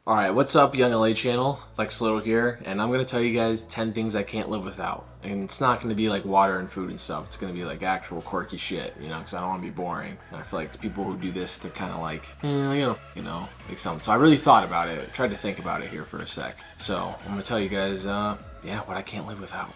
Alright, what's up, YoungLA channel? Lexx here, and I'm gonna tell you guys 10 things I can't live without. And it's not gonna be like water and food and stuff, it's gonna be like actual quirky shit, you know, because I don't wanna be boring. And I feel like the people who do this, they're kind of like, I gotta, like something. So I really thought about it, tried to think about it here for a sec. So I'm gonna tell you guys, yeah, what I can't live without.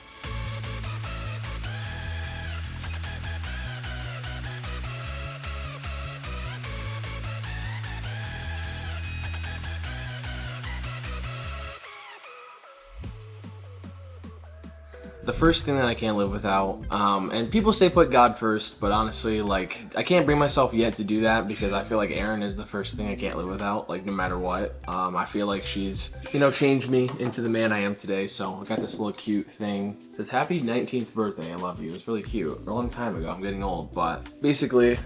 The first thing that I can't live without, and people say put God first, but honestly, like, I can't bring myself yet to do that because I feel like Erin is the first thing I can't live without, like, no matter what. I feel like she's, changed me into the man I am today, so I got this little cute thing. It says, happy 19th birthday, I love you. It's really cute. A long time ago, I'm getting old, but basically,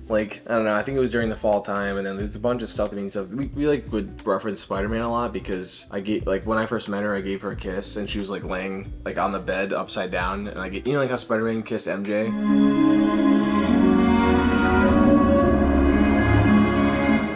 like, I don't know, I think it was during the fall time, and then there's a bunch of stuff that means stuff. We like would reference Spider-Man a lot because I gave, like, when I first met her, I gave her a kiss and she was like laying like on the bed upside down, and I get, like how Spider-Man kissed MJ?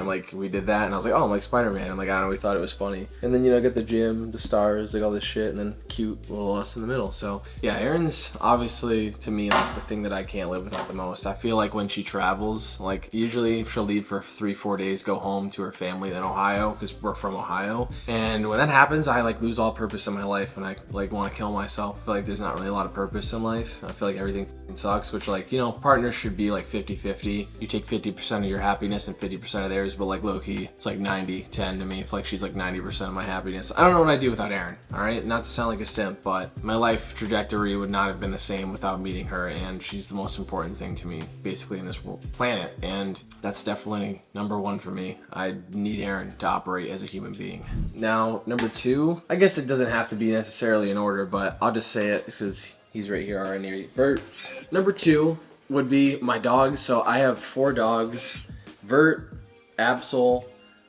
Like, we did that, and I was like, oh, I'm like Spider-Man. And like, I don't know, we thought it was funny. And then, I got the gym, the stars, like all this shit, and then cute little us in the middle. So yeah, Erin's obviously, to me, like the thing that I can't live without the most. I feel like when she travels, like usually she'll leave for 3-4 days, go home to her family in Ohio, because we're from Ohio. And when that happens, I like lose all purpose in my life, and I like want to kill myself. I feel like there's not really a lot of purpose in life. I feel like everything sucks, which, like, partners should be like 50-50. You take 50% of your happiness and 50% of theirs, but like low-key, it's like 90-10 to me. I feel like she's like 90% of my happiness. I don't know what I'd do without Erin, alright? Not to sound like a simp, but my life trajectory would not have been the same without meeting her, and she's the most important thing to me, basically, in this planet, and that's definitely number one for me. I need Erin to operate as a human being. Now, number two, I guess it doesn't have to be necessarily in order, but I'll just say it because he's right here already. Vert. Number two would be my dogs. So I have 4 dogs. Vert, Absol,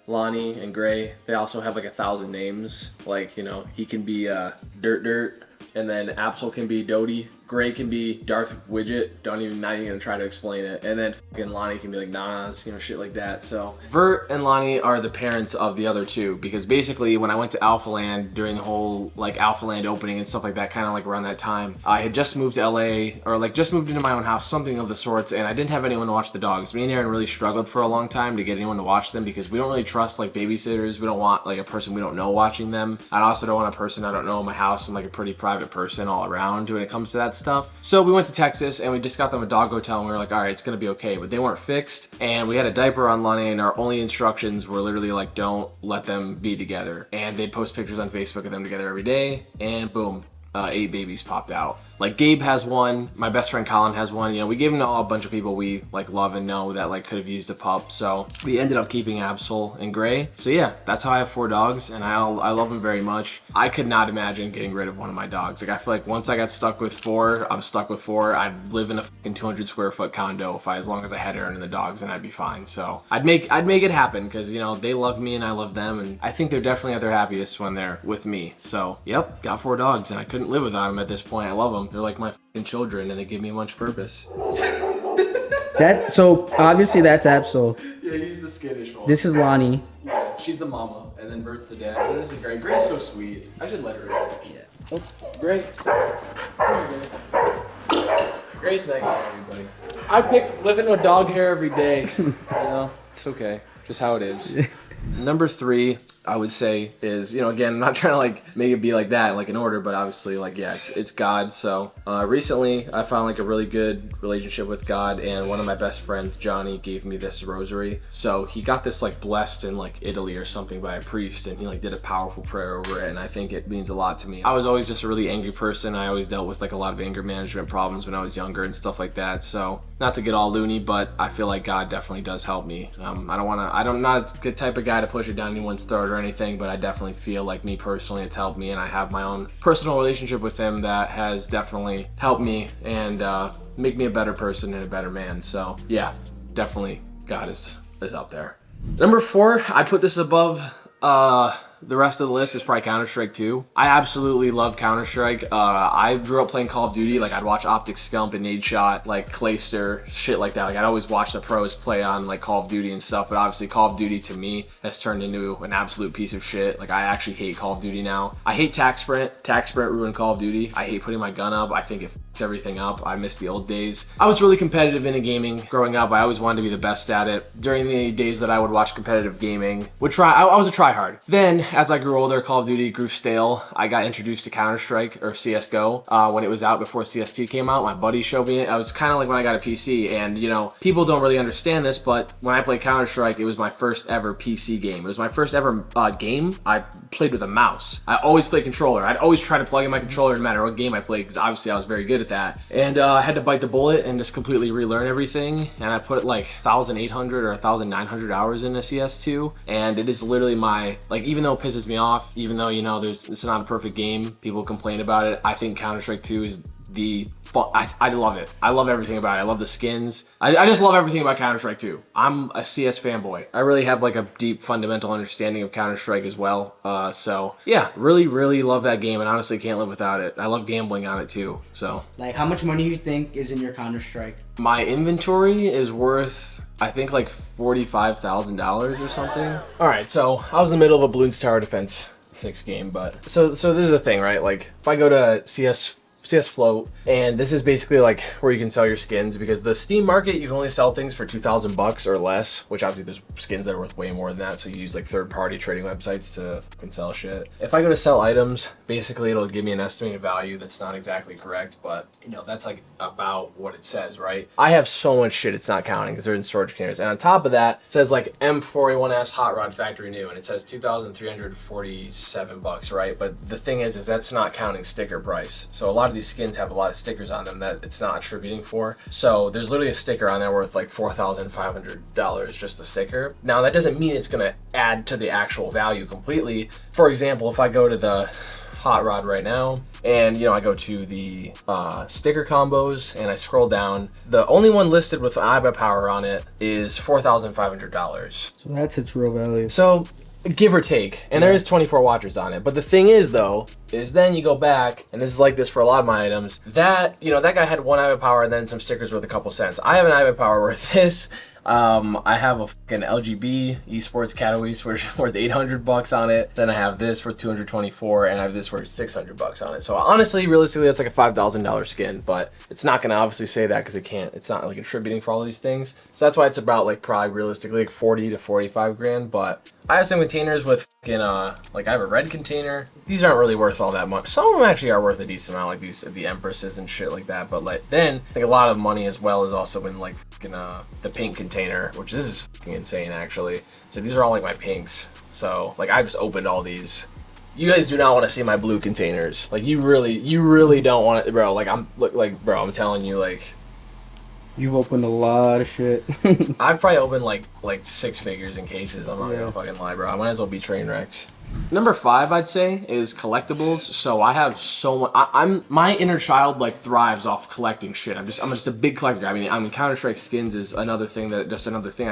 Lonnie, and Gray. They also have like 1,000 names. Like, he can be Dirt, and then Absol can be Dodie. Gray can be Darth Widget. Not even gonna try to explain it. And then fucking Lonnie can be like Nanas, shit like that. So Vert and Lonnie are the parents of the other two, because basically when I went to Alpha Land during the whole like Alpha Land opening and stuff like that, kind of like around that time, I had just moved to LA, or like just moved into my own house, something of the sorts, and I didn't have anyone to watch the dogs. Me and Erin really struggled for a long time to get anyone to watch them because we don't really trust like babysitters. We don't want like a person we don't know watching them. I also don't want a person I don't know in my house. I'm like a pretty private person all around when it comes to that stuff. So we went to Texas and we just got them a dog hotel, and we were like, all right, it's gonna be okay. But they weren't fixed, and we had a diaper on Lonnie, and our only instructions were literally like, don't let them be together. And they'd post pictures on Facebook of them together every day, and boom, 8 babies popped out. Like, Gabe has one, my best friend Colin has one. We gave them to a bunch of people we like love and know that like could have used a pup. So we ended up keeping Absol and Gray. So yeah, that's how I have 4 dogs, and I love them very much. I could not imagine getting rid of one of my dogs. Like, I feel like once I got stuck with 4, I'm stuck with 4. I'd live in a fucking 200 square foot condo as long as I had Erin and the dogs, and I'd be fine. So I'd make it happen because they love me and I love them, and I think they're definitely at their happiest when they're with me. So yep, got 4 dogs, and I couldn't live without them at this point. I love them. They're like my fucking children, and they give me a bunch of purpose. So obviously that's Absol. Yeah, he's the skittish one. This is Lonnie. Yeah, she's the mama, and then Bert's the dad. And this is Gray. Gray's so sweet. I should let her in. Yeah. Oh, Gray. Come here, Gray. Gray's nice to everybody. I pick living with dog hair every day. It's okay. Just how it is. Number 3, I would say, is, again, I'm not trying to like make it be like that, like in order, but obviously, like, yeah, it's God. So recently I found like a really good relationship with God, and one of my best friends, Johnny, gave me this rosary. So he got this like blessed in like Italy or something by a priest, and he like did a powerful prayer over it, and I think it means a lot to me. I was always just a really angry person. I always dealt with like a lot of anger management problems when I was younger and stuff like that. So not to get all loony, but I feel like God definitely does help me. I'm not a good type of guy to push it down anyone's throat or anything, but I definitely feel like, me personally, it's helped me, and I have my own personal relationship with him that has definitely helped me and make me a better person and a better man. So yeah, definitely God is up there. Number 4, I put this above the rest of the list is probably Counter-Strike 2. I absolutely love Counter-Strike. I grew up playing Call of Duty. Like, I'd watch Optic Scump and Nade Shot, like Clayster, shit like that. Like, I'd always watch the pros play on like Call of Duty and stuff. But obviously, Call of Duty to me has turned into an absolute piece of shit. Like, I actually hate Call of Duty now. I hate Tac Sprint. Tac Sprint ruined Call of Duty. I hate putting my gun up. I think it fucks everything up. I miss the old days. I was really competitive into gaming growing up. I always wanted to be the best at it. During the days that I would watch competitive gaming, I was a tryhard. Then, as I grew older, Call of Duty grew stale. I got introduced to Counter-Strike or CSGO when it was out before CS2 came out. My buddy showed me it. I was kind of like when I got a PC, and you know, people don't really understand this, but when I played Counter-Strike, it was my first ever PC game. It was my first ever game I played with a mouse. I always played controller. I'd always try to plug in my controller no matter what game I played, because obviously I was very good at that. And I had to bite the bullet and just completely relearn everything. And I put like 1,800 or 1,900 hours into CS2, and it is literally my, like, even though it pisses me off, even though, you know, it's not a perfect game, people complain about it, I think Counter-Strike 2 is the fun. I love it. I love everything about it. I love the skins. I just love everything about Counter-Strike 2. I'm a CS fanboy. I really have like a deep fundamental understanding of Counter-Strike as well. So yeah, really love that game, and honestly can't live without it. I love gambling on it too. So Like, how much money do you think is in your Counter-Strike? my inventory is worth, I think, like $45,000 or something. All right, so I was in the middle of a Balloons Tower Defense 6 game, but so this is the thing, right? Like, if I go to CS Float, and this is basically like where you can sell your skins, because the Steam market, you can only sell things for $2,000 or less, which obviously there's skins that are worth way more than that, so you use like third-party trading websites to fucking sell shit. If I go to sell items, basically it'll give me an estimated value that's not exactly correct, but you know, that's like about what it says, right? I have so much shit it's not counting because they're in storage containers, and on top of that it says like M4A1S Hot Rod Factory New, and it says $2,347, right? But the thing is that's not counting sticker price. So a lot of these skins have a lot of stickers on them that it's not attributing for. So there's literally a sticker on there worth like $4,500, just the sticker. Now that doesn't mean it's gonna add to the actual value completely. For example, if I go to the Hot Rod right now, and you know, I go to the sticker combos and I scroll down, the only one listed with IBA power on it is $4,500. So that's its real value. So give or take, and there is 24 watchers on it. But the thing is though, is then you go back, and this is like this for a lot of my items, that, you know, that guy had one IBA power and then some stickers worth a couple cents. I have an IBA power worth this. I have a fucking LGB esports Cataways worth $800 on it. Then I have this for $224, and I have this worth $600 on it. So honestly, realistically, that's like a $5,000 skin, but it's not gonna obviously say that because it's not like attributing for all these things. So that's why it's about like probably realistically like 40 to 45 grand. But I have some containers with fucking like I have a red container. These aren't really worth all that much. Some of them actually are worth a decent amount, like the Empresses and shit like that. But like then like a lot of money as well is also in like fucking the pink container, which this is fucking insane actually. So these are all like my pinks. So like I just opened all these. You guys do not want to see my blue containers. Like you really don't want it, bro. Like I'm I'm telling you, like You've opened a lot of shit. I've probably opened like 6 figures in cases. I'm not gonna fucking lie, bro. I might as well be train wrecks. Number 5, I'd say, is collectibles. So I have so much. My inner child like thrives off collecting shit. I'm just a big collector. I mean, Counter-Strike skins is another thing I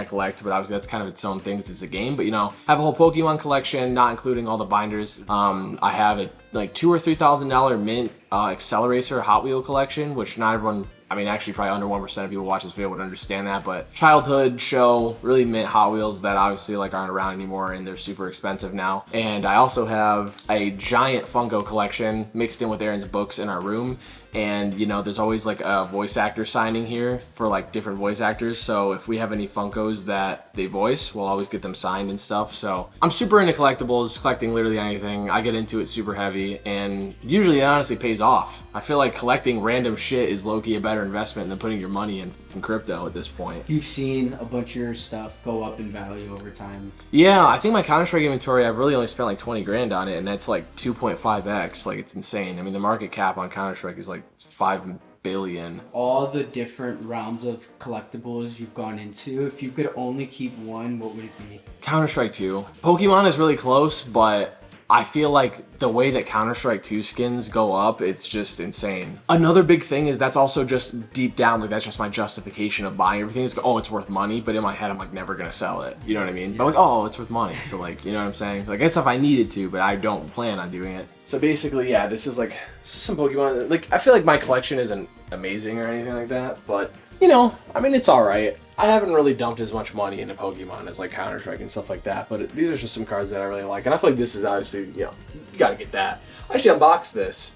collect. But obviously that's kind of its own thing because it's a game. But you know, I have a whole Pokemon collection, not including all the binders. I have a like $2,000 or $3,000 mint Accelerator Hot Wheel collection, which not everyone. I mean, actually, probably under 1% of people watch this video would understand that, but childhood show, really mint Hot Wheels that obviously like aren't around anymore, and they're super expensive now. And I also have a giant Funko collection mixed in with Aaron's books in our room. And you know, there's always like a voice actor signing here for like different voice actors. So if we have any Funkos that they voice, we'll always get them signed and stuff. So I'm super into collectibles, collecting literally anything. I get into it super heavy, and usually it honestly pays off. I feel like collecting random shit is low-key a better investment than putting your money in crypto at this point. You've seen a bunch of your stuff go up in value over time. Yeah, I think my Counter-Strike inventory, I've really only spent like 20 grand on it, and that's like 2.5x. Like, it's insane. I mean, the market cap on Counter-Strike is like 5 billion. All the different realms of collectibles you've gone into, if you could only keep one, what would it be? Counter-Strike 2. Pokemon is really close, but I feel like the way that Counter-Strike 2 skins go up, it's just insane. Another big thing is that's also just deep down, like that's just my justification of buying everything. It's like, oh, it's worth money, but in my head I'm like never gonna sell it. You know what I mean? But I'm like, oh, it's worth money. So like, you know what I'm saying? Like I guess if I needed to, but I don't plan on doing it. So basically, yeah, this is some Pokemon. Like I feel like my collection isn't amazing or anything like that, but you know, I mean, it's all right. I haven't really dumped as much money into Pokemon as like Counter-Strike and stuff like that, but these are just some cards that I really like, and I feel like this is obviously, you know, you gotta get that. I actually unboxed this,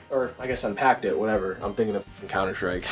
or I guess unpacked it, whatever. I'm thinking of Counter-Strike.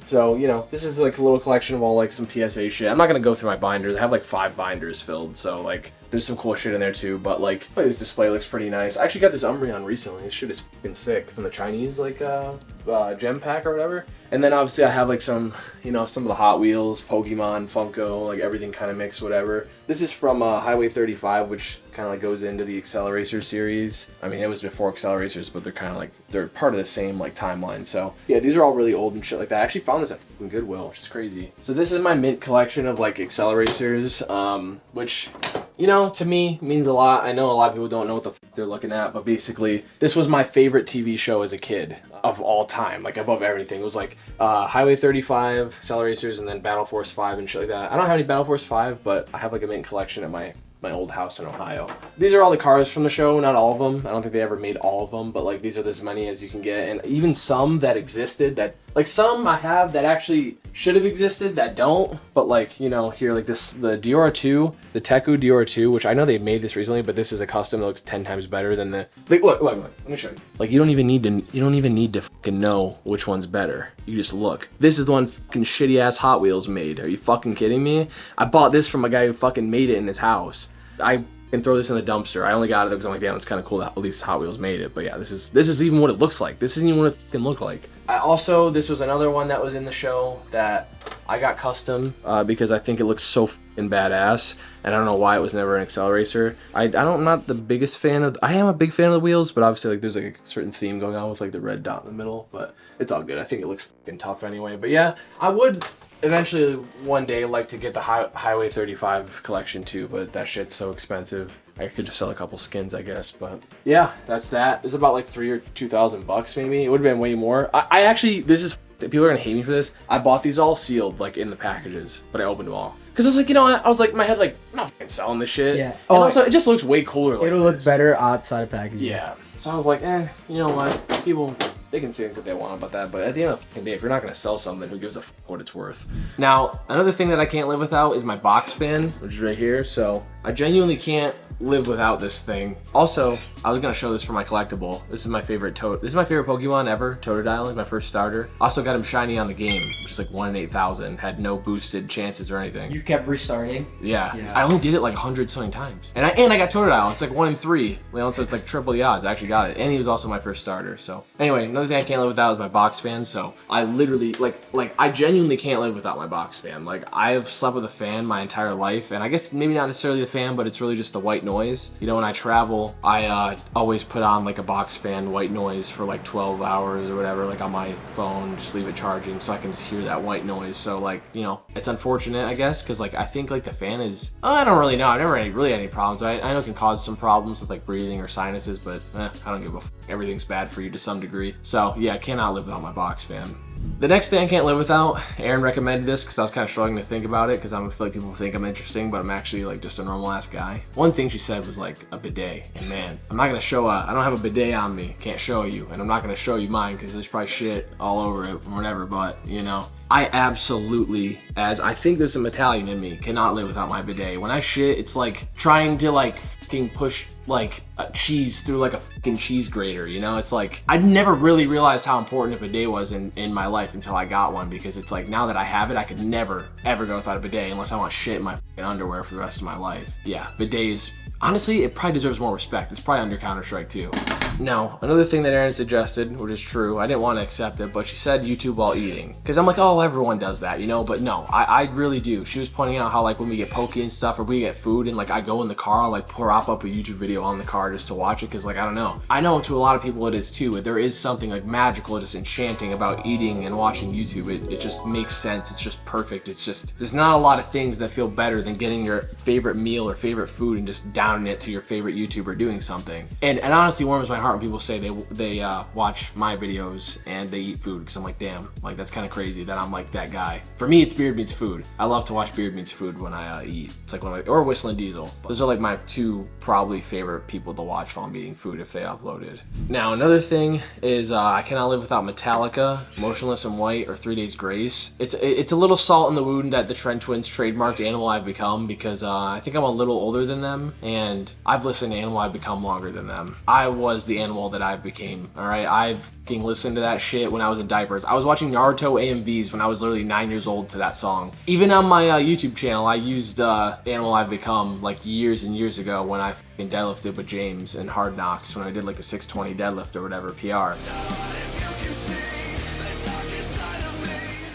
So, you know, this is like a little collection of all like some PSA shit. I'm not gonna go through my binders. I have like 5 binders filled, so like there's some cool shit in there too, but like this display looks pretty nice. I actually got this Umbreon recently. This shit is fucking sick from the Chinese like gem pack or whatever. And then obviously I have like some, you know, some of the Hot Wheels, Pokemon, Funko, like everything kind of mixed, whatever. This is from Highway 35, which kind of like goes into the Accelerator series. I mean, it was before Acceleracers, but they're kind of like, they're part of the same like timeline. So yeah, these are all really old and shit like that. I actually found this at fucking Goodwill, which is crazy. So this is my mint collection of like Accelerators, which, you know, to me means a lot. I know a lot of people don't know what the fuck they're looking at, but basically this was my favorite TV show as a kid of all time, like above everything. It was like Highway 35, Accelerators, and then Battle Force 5 and shit like that. I don't have any Battle Force 5, but I have like a mint collection at my old house in Ohio. These are all the cars from the show, not all of them. I don't think they ever made all of them, but like these are as many as you can get, and even some that existed that, like some I have that actually should have existed that don't, but like, you know, here like this, the Diora 2, the Teku Diora 2, which I know they made this recently, but this is a custom that looks 10 times better than the, like, look, let me show you. Like you don't even need to fucking know which one's better. You just look. This is the one fucking shitty ass Hot Wheels made. Are you fucking kidding me? I bought this from a guy who fucking made it in his house. I can throw this in the dumpster. I only got it because I'm like, damn, it's kind of cool that at least Hot Wheels made it. But yeah, this is even what it looks like. This isn't even what it fucking look like. This was another one that was in the show that I got custom because I think it looks so fucking badass, and I don't know why it was never an Accelerator. I'm not the biggest fan of. I am a big fan of the wheels, but obviously like there's like a certain theme going on with like the red dot in the middle. But it's all good. I think it looks fucking tough anyway. But yeah, I would eventually one day like to get the Highway 35 collection too, but that shit's so expensive. I could just sell a couple skins, I guess. But yeah, that's that. It's about like $3,000 or $2,000 maybe. It would have been way more. I actually, people are gonna hate me for this. I bought these all sealed, like in the packages, but I opened them all. Cause I was like, you know, I was like, in my head, like, I'm not fucking selling this shit. Yeah. And also, it just looks way cooler. Like it'll look better outside of packaging. Yeah. So I was like, you know what? People, they can say what they want about that, but at the end of the day, if you're not gonna sell something, who gives a fuck what it's worth? Now, another thing that I can't live without is my box fan, which is right here. So I genuinely can't live without this thing. Also, I was gonna show this for my collectible. This is my favorite This is my favorite Pokemon ever. Totodile is my first starter. Also got him shiny on the game, which is like 1 in 8,000. Had no boosted chances or anything. You kept restarting? Yeah. I only did it like 100-something times. And I got Totodile. It's like 1 in 3. Well, so it's like triple the odds. I actually got it. And he was also my first starter. So anyway, another thing I can't live without is my box fan. So I literally, like I genuinely can't live without my box fan. Like I have slept with a fan my entire life. And I guess maybe not necessarily the fan, but it's really just the white noise. You know, when I travel, I always put on like a box fan white noise for like 12 hours or whatever, like on my phone, just leave it charging so I can just hear that white noise. So like, you know, it's unfortunate, I guess, because like I think like the fan is, I don't really know. I've never really had any problems. I know it can cause some problems with like breathing or sinuses, but I don't give a f. Everything's bad for you to some degree. So yeah, I cannot live without my box fan. The next thing I can't live without, Aaron recommended this because I was kind of struggling to think about it because I feel like people think I'm interesting, but I'm actually like just a normal ass guy. One thing she said was like a bidet, and man, I'm not gonna I don't have a bidet on me, can't show you, and I'm not gonna show you mine because there's probably shit all over it or whatever, but you know, I absolutely, as I think there's some Italian in me, cannot live without my bidet. When I shit, it's like trying to like fucking push like a cheese through like a fucking cheese grater, you know? It's like, I'd never really realized how important a bidet was in my life until I got one, because it's like, now that I have it, I could never, ever go without a bidet unless I want shit in my fucking underwear for the rest of my life. Yeah, bidets, honestly, it probably deserves more respect. It's probably under Counter-Strike too. Now, another thing that Erin suggested, which is true, I didn't want to accept it, but she said YouTube while eating. Because I'm like, oh, everyone does that, you know? But no, I really do. She was pointing out how, like, when we get poke and stuff, or we get food, and, like, I go in the car, I'll, like, prop up a YouTube video on the car just to watch it, because, like, I don't know. I know to a lot of people it is, too. There is something, like, magical, just enchanting about eating and watching YouTube. It just makes sense. It's just perfect. It's just, there's not a lot of things that feel better than getting your favorite meal or favorite food and just downing it to your favorite YouTuber doing something. And it honestly warms my heart when people say they watch my videos and they eat food, because I'm like, damn, like that's kind of crazy that I'm like that guy. For me, it's Beard Meats Food. I love to watch Beard Meats Food when I eat. It's like one of my, or Whistling Diesel. Those are like my two probably favorite people to watch while I'm eating food if they uploaded. Now, another thing is I cannot live without Metallica, Motionless in White, or 3 Days Grace. It's a little salt in the wound that the Trend Twins trademarked Animal I've Become, because I think I'm a little older than them, and I've listened to Animal I've Become longer than them. I was the animal that I became, all right? I've fucking listened to that shit when I was in diapers. I was watching Naruto AMVs when I was literally 9 years old to that song. Even on my YouTube channel, I used Animal I've Become like years and years ago when I fucking deadlifted with James in Hard Knocks, when I did like the 620 deadlift or whatever, PR.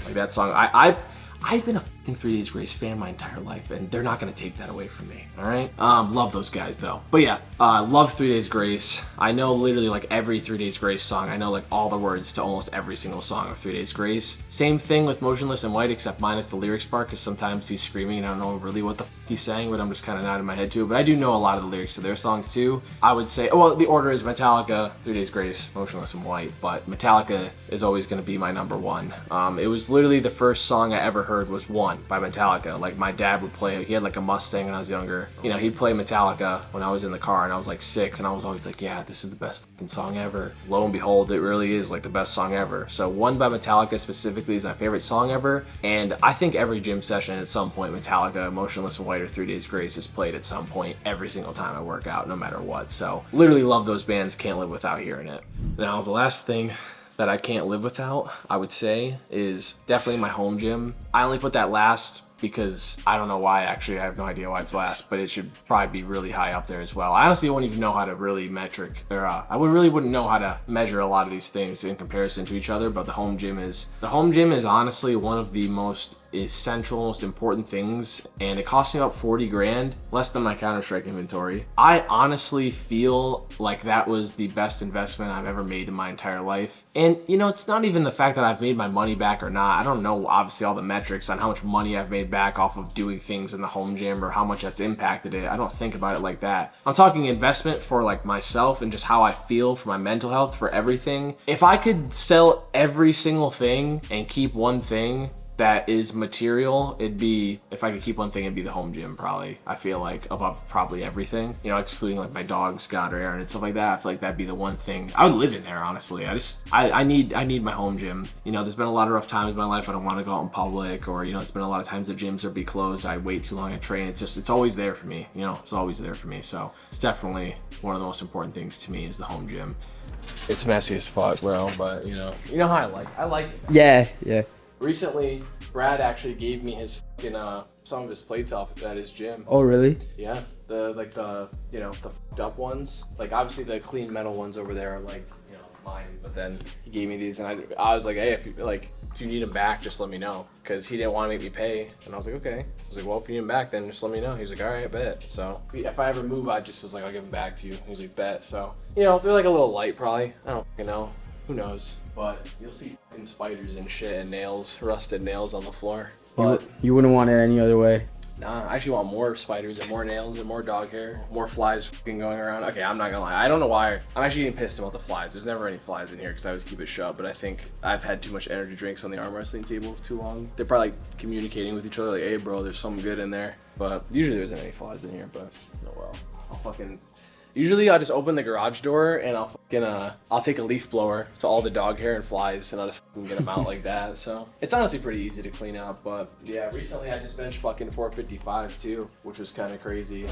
Like that song, I've been a fucking 3 Days Grace fan my entire life, and they're not gonna take that away from me, all right? Love those guys though. But yeah, love 3 Days Grace. I know literally like every 3 Days Grace song. I know like all the words to almost every single song of 3 Days Grace. Same thing with Motionless in White, except minus the lyrics part, because sometimes he's screaming and I don't know really what the he's saying, but I'm just kind of nodding my head to it. But I do know a lot of the lyrics to their songs too. I would say, well, the order is Metallica, 3 Days Grace, Motionless in White, but Metallica is always gonna be my number one. It was literally the first song I ever heard was One by Metallica. Like my dad would play it. He had like a Mustang when I was younger. You know, he'd play Metallica when I was in the car, and I was like 6, and I was always like, yeah, this is the best fucking song ever. Lo and behold, it really is like the best song ever. So One by Metallica specifically is my favorite song ever, and I think every gym session at some point Metallica, Motionless in White, or 3 Days Grace is played at some point every single time I work out, no matter what. So literally love those bands, can't live without hearing it. Now the last thing that I can't live without, I would say, is definitely my home gym. I only put that last because I don't know why, actually. I have no idea why it's last, but it should probably be really high up there as well. I honestly wouldn't even know how to really really wouldn't know how to measure a lot of these things in comparison to each other, but the home gym is honestly one of the most essential, most important things, and it cost me about 40 grand, less than my Counter-Strike inventory. I honestly feel like that was the best investment I've ever made in my entire life. And you know, it's not even the fact that I've made my money back or not. I don't know obviously all the metrics on how much money I've made back off of doing things in the home gym or how much that's impacted it. I don't think about it like that. I'm talking investment for like myself and just how I feel, for my mental health, for everything. If I could sell every single thing and keep one thing that is material, it'd be, if I could keep one thing, it'd be the home gym, probably. I feel like above probably everything, you know, excluding like my dog Scott or Aaron and stuff like that. I feel like that'd be the one thing I would live in there, honestly. I need my home gym. You know, there's been a lot of rough times in my life. I don't want to go out in public, or you know, it's been a lot of times the gyms are be closed. I wait too long at train. It's always there for me. You know, it's always there for me. So it's definitely one of the most important things to me is the home gym. It's messy as fuck, bro, but you know how I like it. Yeah. Recently, Brad actually gave me his fucking some of his plates off at his gym. Oh really? Yeah, the fucked up ones. Like obviously the clean metal ones over there are like, you know, mine. But then he gave me these, and I was like, hey, if you need them back, just let me know, because he didn't want to make me pay. And I was like, okay. I was like, well, if you need them back, then just let me know. He was like, all right, bet. So if I ever move, I just was like, I'll give them back to you. He was like, bet. So you know, they're like a little light, probably. I don't fucking know. Who knows? But you'll see fucking spiders and shit and nails, rusted nails on the floor. But you wouldn't want it any other way. Nah, I actually want more spiders and more nails and more dog hair, more flies fucking going around. Okay, I'm not gonna lie. I don't know why. I'm actually getting pissed about the flies. There's never any flies in here because I always keep it shut, but I think I've had too much energy drinks on the arm wrestling table too long. They're probably like communicating with each other like, hey bro, there's something good in there. But usually there isn't any flies in here, but oh well. Usually I'll just open the garage door and I'll take a leaf blower to all the dog hair and flies, and I'll just fucking get them out like that. So it's honestly pretty easy to clean up. But yeah, recently I just benched fucking 455 too, which was kind of crazy.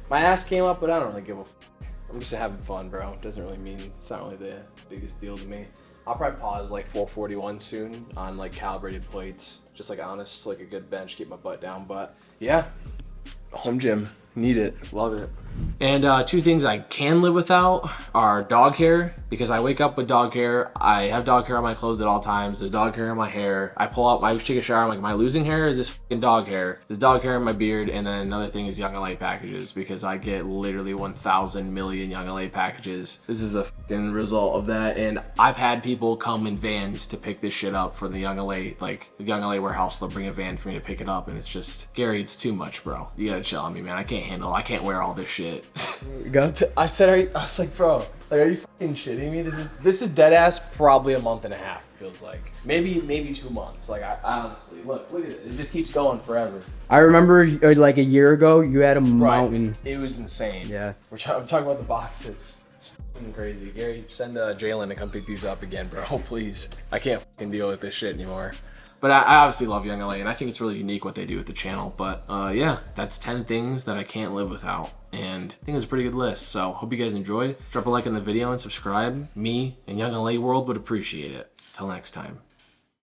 My ass came up, but I don't really give a fuck. I'm just having fun, bro. It doesn't really mean, it's not really the biggest deal to me. I'll probably pause like 441 soon on like calibrated plates. Just like honest, like a good bench, keep my butt down. But yeah, home gym, need it, love it. And two things I can live without are dog hair, because I wake up with dog hair. I have dog hair on my clothes at all times. There's dog hair in my hair. I pull out, I take a shower, I'm like, am I losing hair? Is this fucking dog hair? There's dog hair in my beard. And then another thing is YoungLA packages, because I get literally 1,000 million YoungLA packages. This is a fucking result of that. And I've had people come in vans to pick this shit up for the YoungLA, like the YoungLA warehouse. They'll bring a van for me to pick it up, and it's just, Gary, it's too much, bro. You gotta chill on me, man. I can't wear all this shit. I said, I was like, bro, like, are you fucking shitting me? This is dead ass probably a month and a half, it feels like. Maybe 2 months. Like, I honestly, look at it. It just keeps going forever. I remember like a year ago, you had a mountain. It was insane. Yeah. I'm talking about the boxes. It's fucking crazy. Gary, send Jalen to come pick these up again, bro, please. I can't fucking deal with this shit anymore. But I obviously love YoungLA, and I think it's really unique what they do with the channel. But yeah, that's 10 things that I can't live without. And I think it's a pretty good list. So hope you guys enjoyed. Drop a like on the video and subscribe. Me and YoungLA World would appreciate it. Till next time.